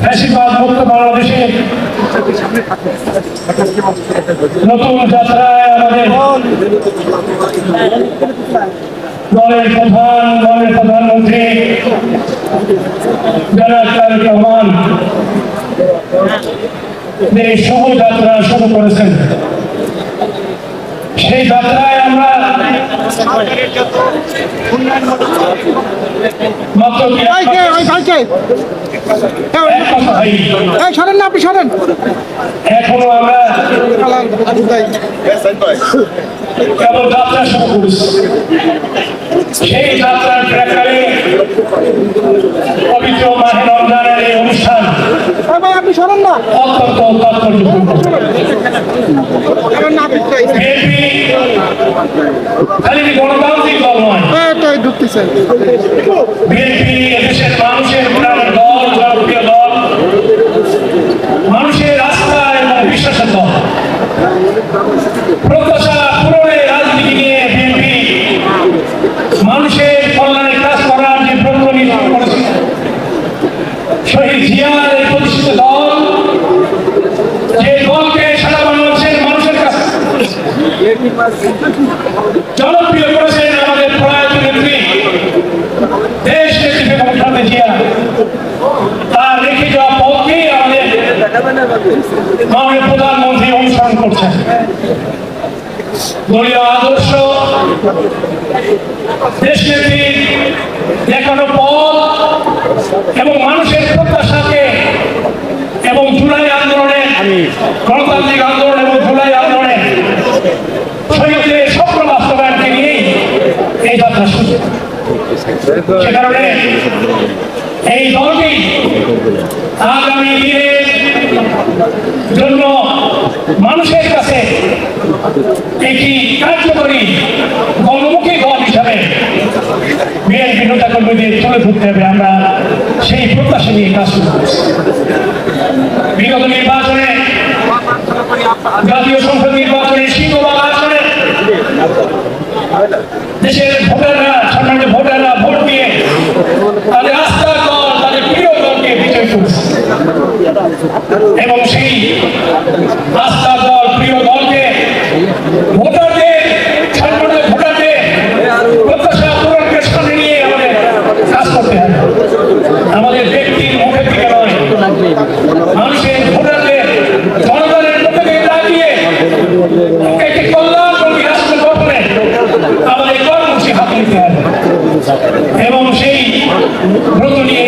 ফ্যাসিবাদ মুক্ত বাংলাদেশে নতুন যাত্রায় আমাদের দলের প্রধানমন্ত্রী জনাব তারেক রহমান এই শুভ যাত্রা শুরু করেছেন। সেই যাত্রায় আমরা এখনো আমরা কেবল যাত্রা শুরু করেছি। সেই যাত্রার প্রেক্ষাপটে পবিত্র মাহে রমজানের এই অনুষ্ঠান অত্যন্ত তাৎপর্যপূর্ণ। খালি গণতান্ত্রিক দল নয়, বিএনপি এদেশের মানুষের প্রাণের দল, জনপ্রিয় দল, মানুষের আস্থা এবং বিশ্বাসের দল। প্রত্যাশা পূরণের রাজনীতি নিয়ে বিএনপি মানুষের কল্যাণে কাজ করার যে প্রণালী করেছে, শহীদ জিয়ার এই প্রতিষ্ঠিত দল যে দলকে সারা বাংলাদেশের মানুষের কাছে জনপ্রিয় করেছেন আমাদের প্রয়াত নেত্রী দেশ নেত্রী বেগম খালেদা জিয়া, তার রেখে যাওয়া পথকেই আমাদের মাননীয় প্রধানমন্ত্রী অনুসরণ করছেন। দলীয় আদর্শ, দেশ নেত্রীর দেখানো পথ এবং মানুষের প্রত্যাশাকে এবং জুলাই আন্দোলনে, গণতান্ত্রিক আন্দোলন এবং জুলাই আন্দোলনে শহীদদের স্বপ্ন বাস্তবায়নকে নিয়েই এই যাত্রা শুরু। সে কারণে এই দলটি আগামী দিনের জন্য মানুষের কাছে একটি কার্যকরী গণমুখী দল হিসাবে বিএনপি নেতাকর্মীদের তুলে ধরতে হবে। আমরা সেই প্রত্যাশা নিয়ে কাজ শুরু করছি। বিগত নির্বাচনে, জাতীয় সংসদ নির্বাচনে, সিংহভাগ আসনে দেশের ভোটাররা, সাধারণ ভোটাররা ভোট দিয়ে তাদের আস্থার দল, তাদের প্রিয় দলকে বিজয় করেছে এবং সেই আস্থা দল, প্রিয় দলকে ভোটারদের, সাধারণ ভোটারদের প্রত্যাশা পূরণকে সামনে নিয়ে আমাদের কাজ করতে হবে। আমাদের ব্যক্তির মুখের দিকে নয়, মানুষের ভোটারদের, জনগণের মধ্যে থেকে দাঁড়িয়ে একটি কল্যাণমুখী রাষ্ট্র গঠনে আমাদের কর্মসূচি হাতে নিতে হবে এবং সেই ব্রত নিয়ে